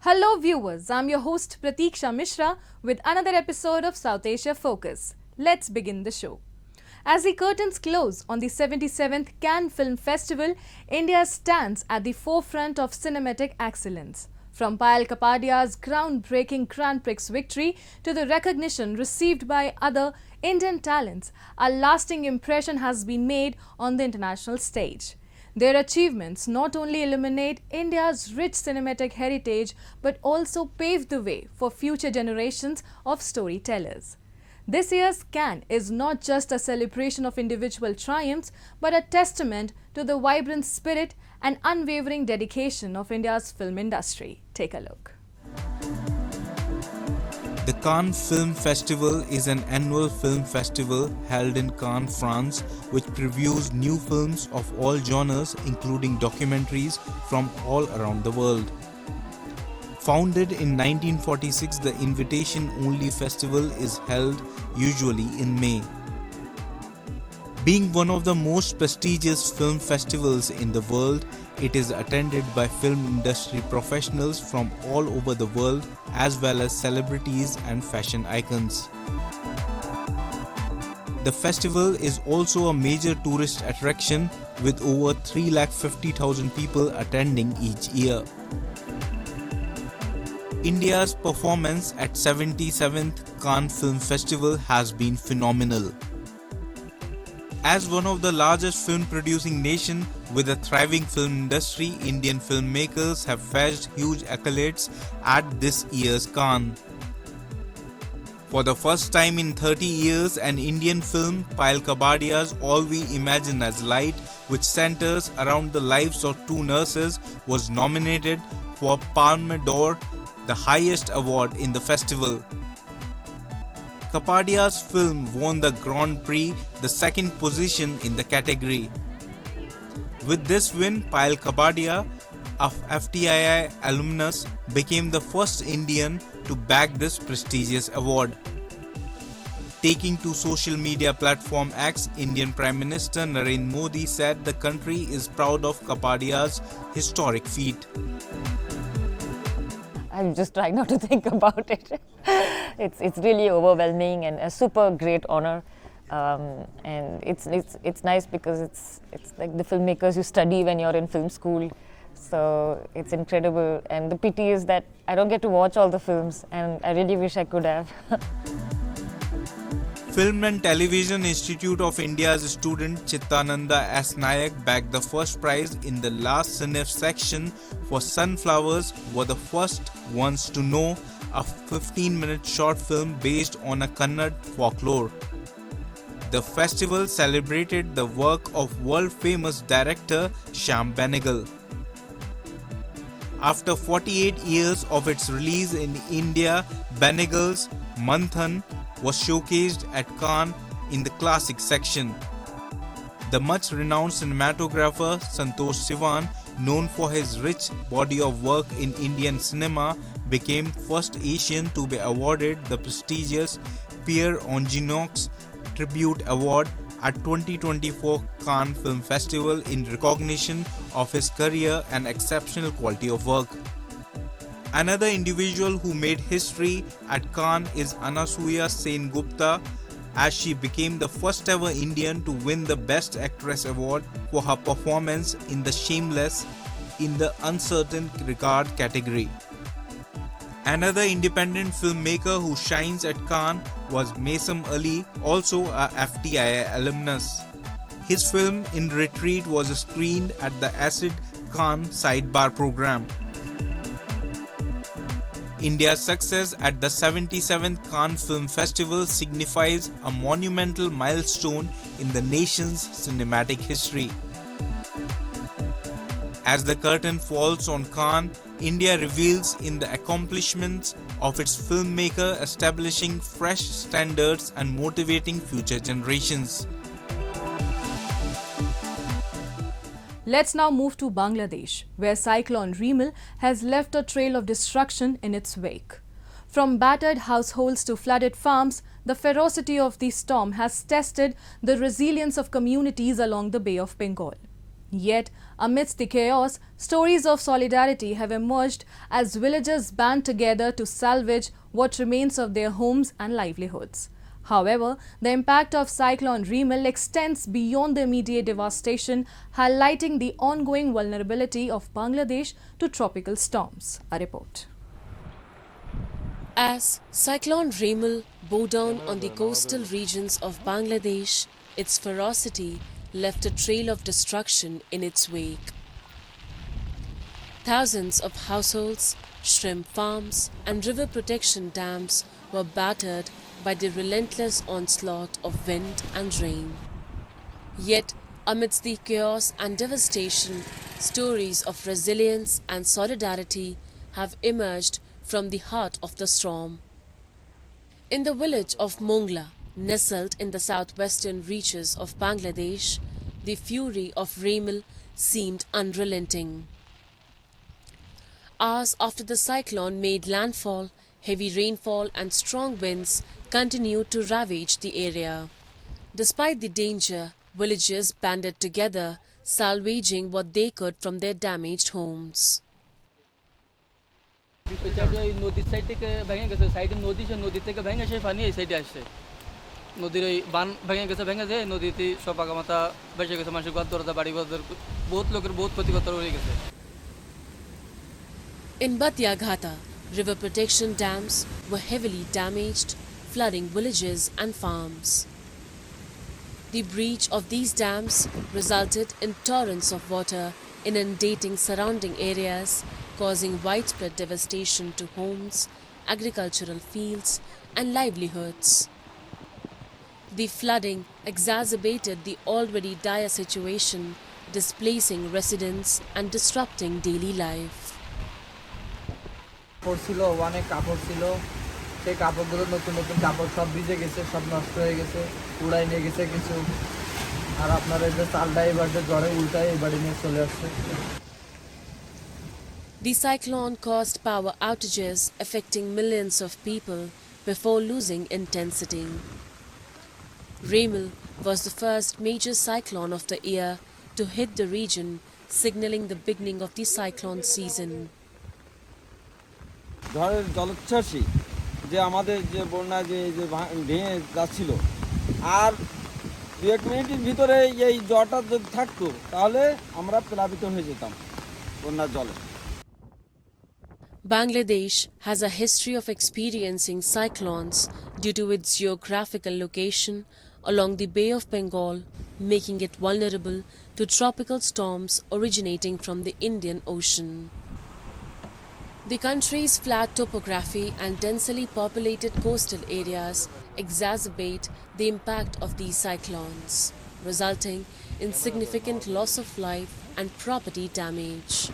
Hello viewers, I'm your host Pratiksha Mishra with another episode of South Asia Focus. Let's begin the show. As the curtains close on the 77th Cannes Film Festival, India stands at the forefront of cinematic excellence. From Payal Kapadia's groundbreaking Grand Prix victory to the recognition received by other Indian talents, a lasting impression has been made on the international stage. Their achievements not only illuminate India's rich cinematic heritage but also pave the way for future generations of storytellers. This year's Cannes is not just a celebration of individual triumphs but a testament to the vibrant spirit and unwavering dedication of India's film industry. Take a look. The Cannes Film Festival is an annual film festival held in Cannes, France, which previews new films of all genres, including documentaries from all around the world. Founded in 1946, the invitation-only festival is held usually in May. Being one of the most prestigious film festivals in the world, it is attended by film industry professionals from all over the world as well as celebrities and fashion icons. The festival is also a major tourist attraction with over 350,000 people attending each year. India's performance at 77th Cannes Film Festival has been phenomenal. As one of the largest film-producing nations with a thriving film industry, Indian filmmakers have fetched huge accolades at this year's Cannes. For the first time in 30 years, an Indian film, Payal Kapadia's All We Imagine as Light, which centers around the lives of two nurses, was nominated for Palme d'Or, the highest award in the festival. Kapadia's film won the Grand Prix, the second position in the category. With this win, Payal Kapadia, a FTII alumnus, became the first Indian to bag this prestigious award. Taking to social media platform X, Indian Prime Minister Narendra Modi said the country is proud of Kapadia's historic feat. I'm just trying not to think about it. It's really overwhelming and a super great honor, and it's nice because it's like the filmmakers you study when you're in film school, so it's incredible. And the pity is that I don't get to watch all the films, and I really wish I could have. Film and Television Institute of India's student Chittananda S. Nayak bagged the first prize in the last Cinef section for Sunflowers were the first ones to know, a 15-minute short film based on a Kannada folklore. The festival celebrated the work of world-famous director Shyam Benegal. After 48 years of its release in India, Benegal's Manthan was showcased at Cannes in the Classic section. The much-renowned cinematographer Santosh Sivan, known for his rich body of work in Indian cinema, became first Asian to be awarded the prestigious Pierre Onguenox Tribute Award at 2024 Cannes Film Festival in recognition of his career and exceptional quality of work. Another individual who made history at Cannes is Anasuya Sengupta, as she became the first ever Indian to win the Best Actress award for her performance in The Shameless in the Uncertain Regard category. Another independent filmmaker who shines at Cannes was Maisam Ali, also a FTII alumnus. His film In Retreat was screened at the Acid Cannes Sidebar program. India's success at the 77th Cannes Film Festival signifies a monumental milestone in the nation's cinematic history. As the curtain falls on Cannes, India reveals in the accomplishments of its filmmaker, establishing fresh standards and motivating future generations. Let's now move to Bangladesh, where Cyclone Remal has left a trail of destruction in its wake. From battered households to flooded farms, the ferocity of the storm has tested the resilience of communities along the Bay of Bengal. Yet, amidst the chaos, stories of solidarity have emerged as villagers band together to salvage what remains of their homes and livelihoods. However, the impact of Cyclone Remil extends beyond the immediate devastation, highlighting the ongoing vulnerability of Bangladesh to tropical storms. A report. As Cyclone Remil bore down on the coastal regions of Bangladesh, its ferocity left a trail of destruction in its wake. Thousands of households, shrimp farms, and river protection dams were battered by the relentless onslaught of wind and rain. Yet, amidst the chaos and devastation, stories of resilience and solidarity have emerged from the heart of the storm. In the village of Mongla, nestled in the southwestern reaches of Bangladesh, the fury of Remil seemed unrelenting. Hours after the cyclone made landfall, heavy rainfall and strong winds continued to ravage the area. Despite the danger, villagers banded together, salvaging what they could from their damaged homes. নদীর side থেকে ভেঙে গেছে সাইডে নদী সে নদী থেকে ভেঙে সেই পানি এই সাইডে আসছে নদীর ওই বান ভেঙে গেছে ভেঙে যে নদীতে সব আগামাতা বেঁচে গেছে মানুষের ঘর দরজা বাড়ি ঘর বহুত লোকের বহুত ক্ষতিগত হয়ে গেছে In Batya Ghata, river protection dams were heavily damaged, flooding villages and farms. The breach of these dams resulted in torrents of water inundating surrounding areas, causing widespread devastation to homes, agricultural fields, and livelihoods. The flooding exacerbated the already dire situation, displacing residents and disrupting daily life. ছিল অনেক কাপড় ছিল সেই কাপড়গুলো নতুন নতুন কাপড় সব ভিজে গেছে সব নষ্ট হয়ে গেছে উড়াই নিয়ে গেছে কিছু আর আপনার এই যে চালটা এবারে জ্বরে উল্টায় এবারে নিয়ে চলে আসছে The cyclone caused power outages affecting millions of people before losing intensity. Remil was the first major cyclone of the year to hit the region, signaling the beginning of the cyclone season. ঝড়ের জলোচ্ছ্বাসী যে আমাদের যে বন্যা যে ভেঙে যাচ্ছিল আর দু এক মিনিটের ভিতরে এই জ্বরটা যদি থাকতো তাহলে আমরা প্লাবিত হয়ে যেতাম বন্যার জলে Bangladesh has a history of experiencing cyclones due to its geographical location along the Bay of Bengal, making it vulnerable to tropical storms originating from the Indian Ocean. The country's flat topography and densely populated coastal areas exacerbate the impact of these cyclones, resulting in significant loss of life and property damage.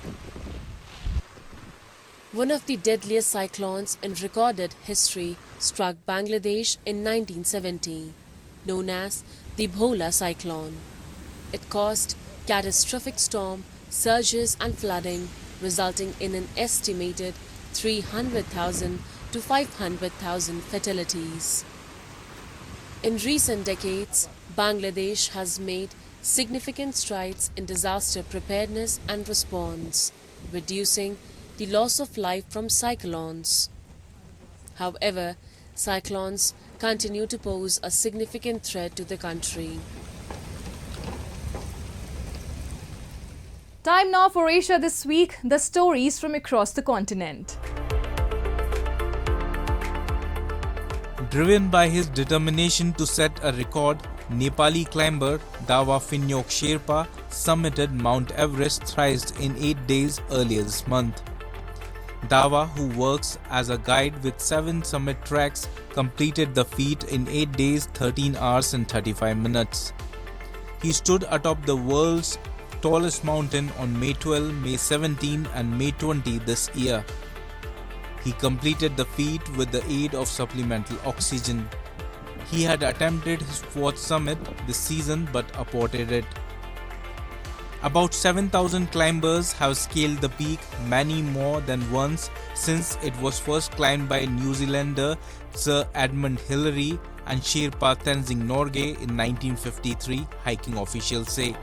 One of the deadliest cyclones in recorded history struck Bangladesh in 1970, known as the Bhola cyclone. It caused catastrophic storm, surges and flooding, resulting in an estimated 300,000 to 500,000 fatalities. In recent decades, Bangladesh has made significant strides in disaster preparedness and response, reducing the loss of life from cyclones. However, cyclones continue to pose a significant threat to the country. Time now for Asia This Week, the stories from across the continent. Driven by his determination to set a record, Nepali climber Dawa Phinyok Sherpa summited Mount Everest thrice in 8 days earlier this month. Dawa, who works as a guide with 7 summit treks, completed the feat in 8 days, 13 hours and 35 minutes. He stood atop the world's tallest mountain on May 12, May 17 and May 20 this year. He completed the feat with the aid of supplemental oxygen. He had attempted his 4th summit this season but aborted it. About 7,000 climbers have scaled the peak, many more than once, since it was first climbed by New Zealander Sir Edmund Hillary and Sherpa Tenzing Norgay in 1953, hiking officials say.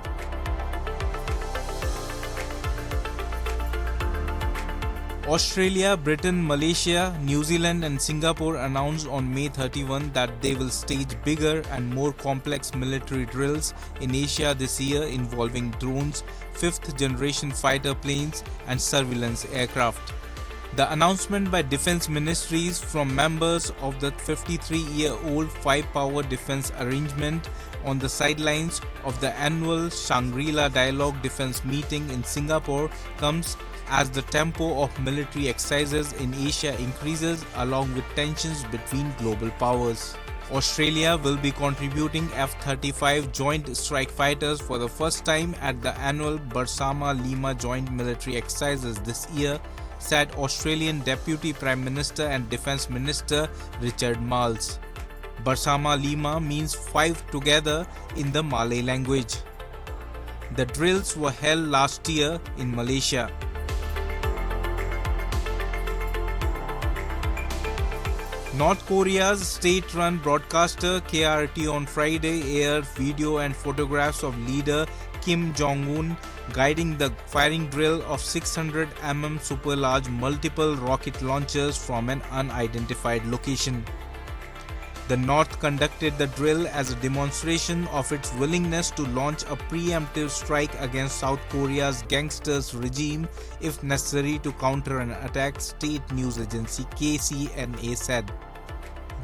Australia, Britain, Malaysia, New Zealand and Singapore announced on May 31 that they will stage bigger and more complex military drills in Asia this year involving drones, fifth generation fighter planes and surveillance aircraft. The announcement by defense ministries from members of the 53-year-old five-power defense arrangement on the sidelines of the annual Shangri-La Dialogue Defense meeting in Singapore comes as the tempo of military exercises in Asia increases along with tensions between global powers. Australia will be contributing F-35 Joint Strike Fighters for the first time at the annual Bersama Lima Joint Military Exercises this year, said Australian Deputy Prime Minister and Defence Minister Richard Marles. Bersama Lima means five together in the Malay language. The drills were held last year in Malaysia. North Korea's state-run broadcaster KRT on Friday aired video and photographs of leader Kim Jong-un guiding the firing drill of 600 mm super large multiple rocket launchers from an unidentified location. The North conducted the drill as a demonstration of its willingness to launch a preemptive strike against South Korea's gangsters regime if necessary to counter an attack, state news agency KCNA said.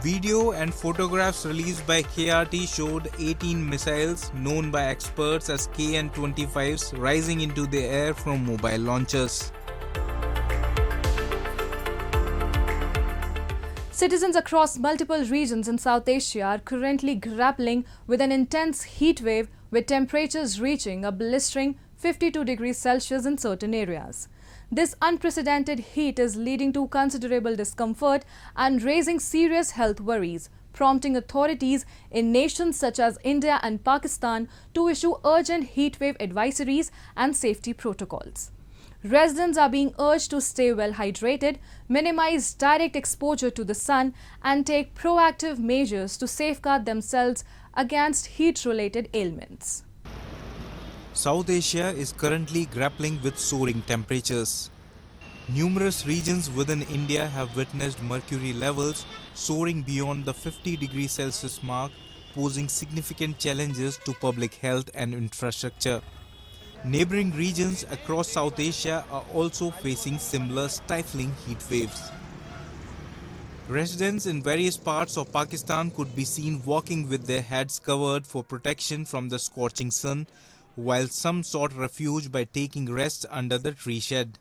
Video and photographs released by KRT showed 18 missiles known by experts as KN-25s rising into the air from mobile launchers. Citizens across multiple regions in South Asia are currently grappling with an intense heat wave with temperatures reaching a blistering 52 degrees Celsius in certain areas. This unprecedented heat is leading to considerable discomfort and raising serious health worries, prompting authorities in nations such as India and Pakistan to issue urgent heatwave advisories and safety protocols. Residents are being urged to stay well hydrated, minimize direct exposure to the sun, and take proactive measures to safeguard themselves against heat-related ailments. South Asia is currently grappling with soaring temperatures. Numerous regions within India have witnessed mercury levels soaring beyond the 50 degrees Celsius mark, posing significant challenges to public health and infrastructure. Neighboring regions across South Asia are also facing similar stifling heat waves. Residents in various parts of Pakistan could be seen walking with their heads covered for protection from the scorching sun, while some sought refuge by taking rest under the tree shed.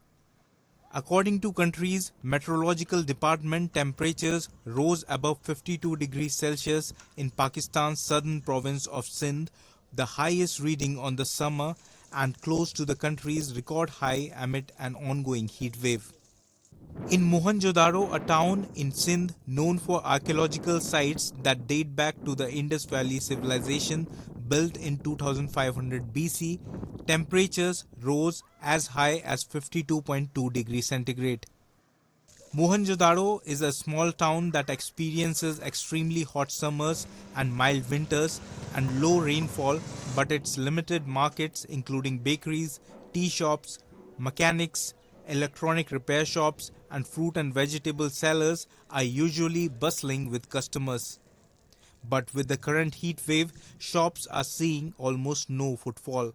According to country's meteorological department, temperatures rose above 52 degrees Celsius in Pakistan's southern province of Sindh, the highest reading on the summer and close to the country's record high amid an ongoing heat wave. In Mohenjo-daro, a town in Sindh known for archaeological sites that date back to the Indus Valley civilization built in 2500 BC, temperatures rose as high as 52.2 degrees centigrade. Mohenjo-daro is a small town that experiences extremely hot summers and mild winters and low rainfall, but its limited markets including bakeries, tea shops, mechanics, electronic repair shops and fruit and vegetable sellers are usually bustling with customers. But with the current heat wave, shops are seeing almost no footfall.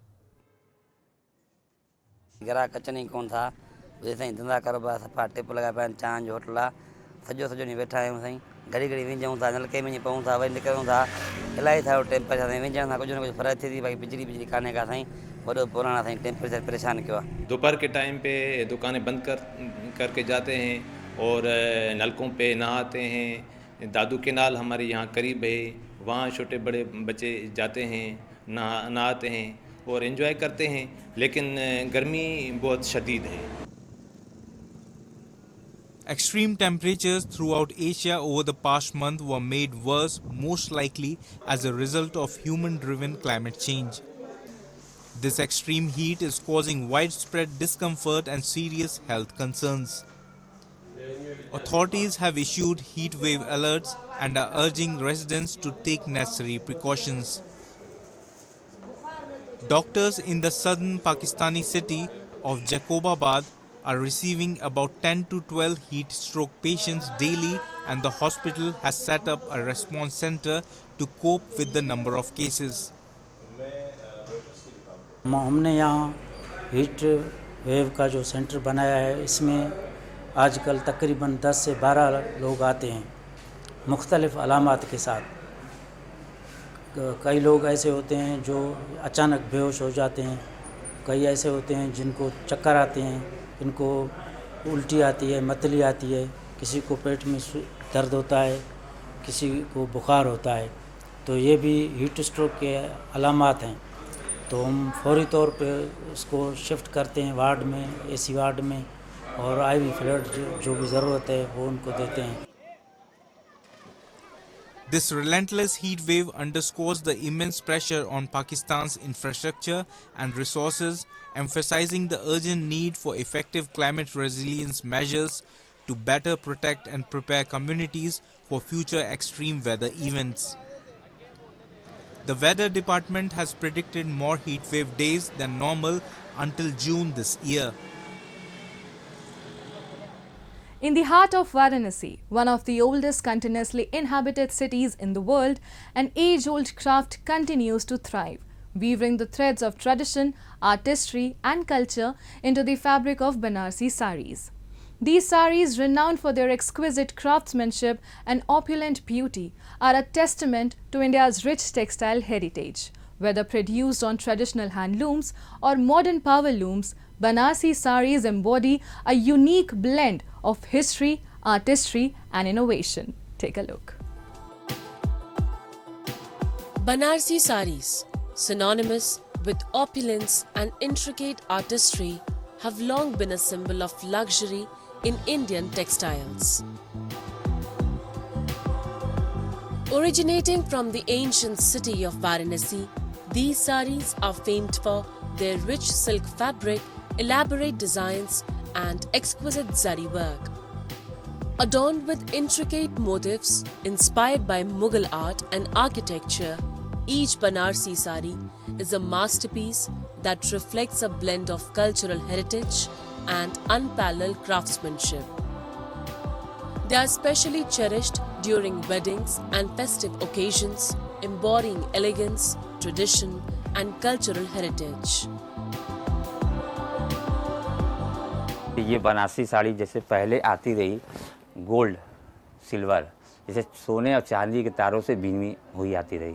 ग्राहक अचनि कोन था जैसे ही धंधा कारोबार सफ़ा tip लॻा पिया आहिनि चांहि जो होटल आहे सॼो सॼो ॾींहुं वेठा आहियूं साईं घड़ी घड़ी विझूं था नलके में पऊं था वरी निकिरूं था इलाही सारो टेम्परेचर साईं विझण सां कुझु न कुझु फ़र्क़ु थिए थी भाई बिजली कान्हे का साईं वॾो पुराणा साईं टेम्परेचर परेशान कयो आहे दोपहर के टाइम पे दुकानें बंद करके जाते हैं और नलकों पे नहाते हैं। दादू केनाल हमारे यहाँ करीब है, वहाँ छोटे बड़े बच्चे जाते हैं नहाते हैं और एंजॉय करते हैं, लेकिन गर्मी बहुत शदीद है। Extreme temperatures throughout Asia over the past month were made worse, most likely as a result of human-driven climate change. This extreme heat is causing widespread discomfort and serious health concerns. Authorities have issued heat wave alerts and are urging residents to take necessary precautions. Doctors in the southern Pakistani city of Jacobabad are receiving about 10 to 12 heat stroke patients daily, and the hospital has set up a response center to cope with the number of cases. हमने यहाँ heat wave का जो centre बनाया है, इसमें आजकल तकरीबन 10 से 12 लोग आते हैं मुख्तलिफ अलामात के साथ। कई लोग ऐसे होते हैं जो अचानक बेहोश हो जाते हैं, कई ऐसे होते हैं जिनको चक्कर आते हैं, इनको उल्टी आती है, मतली आती है, किसी को पेट में दर्द होता है, किसी को बुखार होता है। तो ये भी हीट स्ट्रोक के अलामात हैं। तो हम फौरी तौर पे उसको शिफ्ट करते हैं वार्ड में, एसी वार्ड में, और आईवी फ्लूइड जो भी ज़रूरत है वो उनको देते हैं। This relentless heat wave underscores the immense pressure on Pakistan's infrastructure and resources, emphasizing the urgent need for effective climate resilience measures to better protect and prepare communities for future extreme weather events. The weather department has predicted more heat wave days than normal until June this year. In the heart of Varanasi, one of the oldest continuously inhabited cities in the world, an age-old craft continues to thrive, weaving the threads of tradition, artistry and culture into the fabric of Banarsi saris. These saris, renowned for their exquisite craftsmanship and opulent beauty, are a testament to India's rich textile heritage. Whether produced on traditional handlooms or modern power looms, Banarsi saris embody a unique blend of history, artistry and innovation. Take a look. Banarsi saris, synonymous with opulence and intricate artistry, have long been a symbol of luxury in Indian textiles. Originating from the ancient city of Varanasi, these saris are famed for their rich silk fabric, elaborate designs and exquisite zari work. Adorned with intricate motifs inspired by Mughal art and architecture, each Banarsi sari is a masterpiece that reflects a blend of cultural heritage and unparalleled craftsmanship. They are especially cherished during weddings and festive occasions, embodying elegance, tradition and cultural heritage. ये बनारसी साड़ी जैसे पहले आती रही gold silver, जैसे सोने और चांदी के तारों से बीनी हुई आती रही,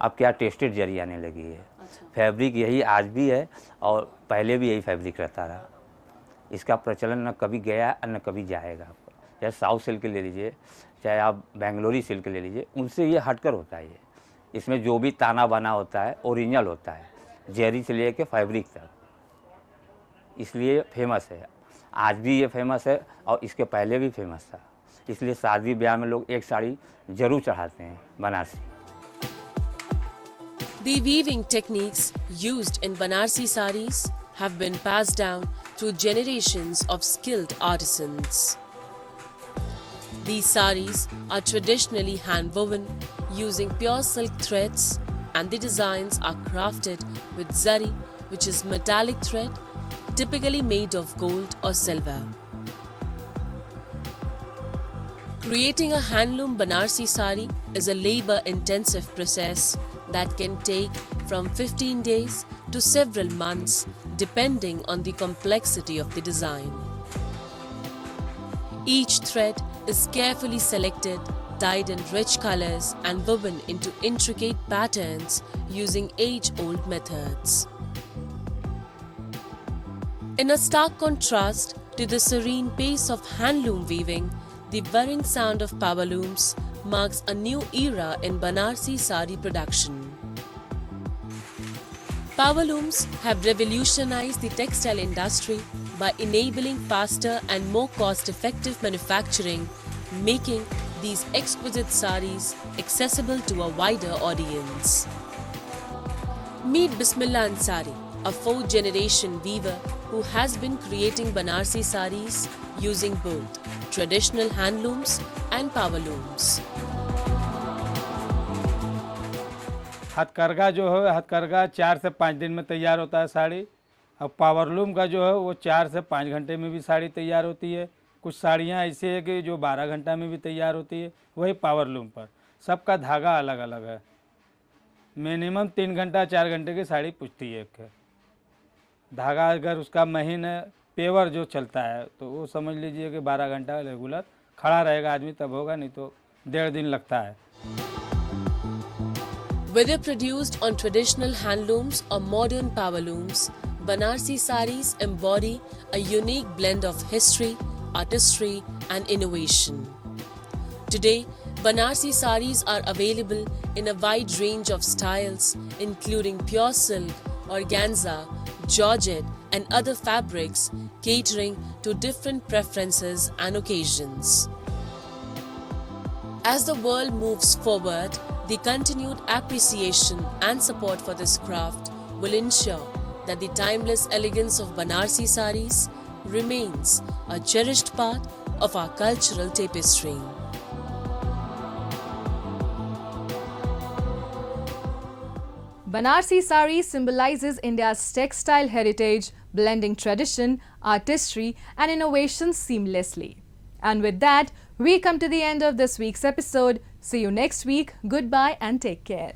अब क्या टेस्टेड जरी आने लगी है। फैब्रिक यही आज भी है और पहले भी यही फैब्रिक रहता रहा। इसका प्रचलन न कभी गया और न कभी जाएगा। चाहे साउथ सिल्क ले लीजिए, चाहे आप बेंगलोरी सिल्क ले लीजिए, उनसे ये हटकर होता है। इसमें जो भी ताना बना होता है ओरिजिनल होता है, जरी से लेके फैब्रिक तक, इसलिए फेमस है। आज भी ये फेमस है और इसके पहले भी फेमस था, इसलिए शादी ब्याह में लोग एक साड़ी जरूर चढ़ाते हैं Banarasi. The weaving techniques used in Banarsi saris have been passed down through generations of skilled artisans. These saris are traditionally hand-woven using pure silk threads, and the designs are crafted with zari, which is metallic thread, typically made of gold or silver. Creating a handloom Banarsi sari is a labor-intensive process that can take from 15 days to several months depending on the complexity of the design. Each thread is carefully selected, dyed in rich colors and woven into intricate patterns using age-old methods. In a stark contrast to the serene pace of handloom weaving, the whirring sound of power looms marks a new era in Banarsi sari production. Power looms have revolutionized the textile industry by enabling faster and more cost-effective manufacturing, making these exquisite saris accessible to a wider audience. Meet Bismillah Ansari, a fourth-generation weaver who has been creating Banarsi saris using both traditional handlooms and power looms. हथकरघा जो है हथकरघा 4 से 5 दिन में तैयार होता है साड़ी, अब पावरलूम का जो है वो 4 से 5 घंटे में भी साड़ी तैयार होती है। कुछ साड़ियाँ ऐसी है कि जो 12 घंटा में भी तैयार होती है, वही पावरलूम पर। सबका धागा अलग अलग है। मिनिमम 3 घंटा 4 घंटे की साड़ी पुछती है एक धागा। अगर उसका महीन पेवर जो चलता है तो वो समझ लीजिए कि 12 घंटा रेगुलर खड़ा रहेगा आदमी, तब होगा, नहीं तो 1.5 दिन लगता है। Whether produced on traditional handlooms or modern powerlooms, Banarsi saris embody a unique blend of history, artistry and innovation. Today, Banarsi saris are available in a wide range of styles, including pure silk, organza, georgette and other fabrics, catering to different preferences and occasions. As the world moves forward, the continued appreciation and support for this craft will ensure that the timeless elegance of Banarsi saris remains a cherished part of our cultural tapestry. Banarsi sari symbolizes India's textile heritage, blending tradition, artistry and innovation seamlessly. And with that, we come to the end of this week's episode. See you next week. Goodbye and take care.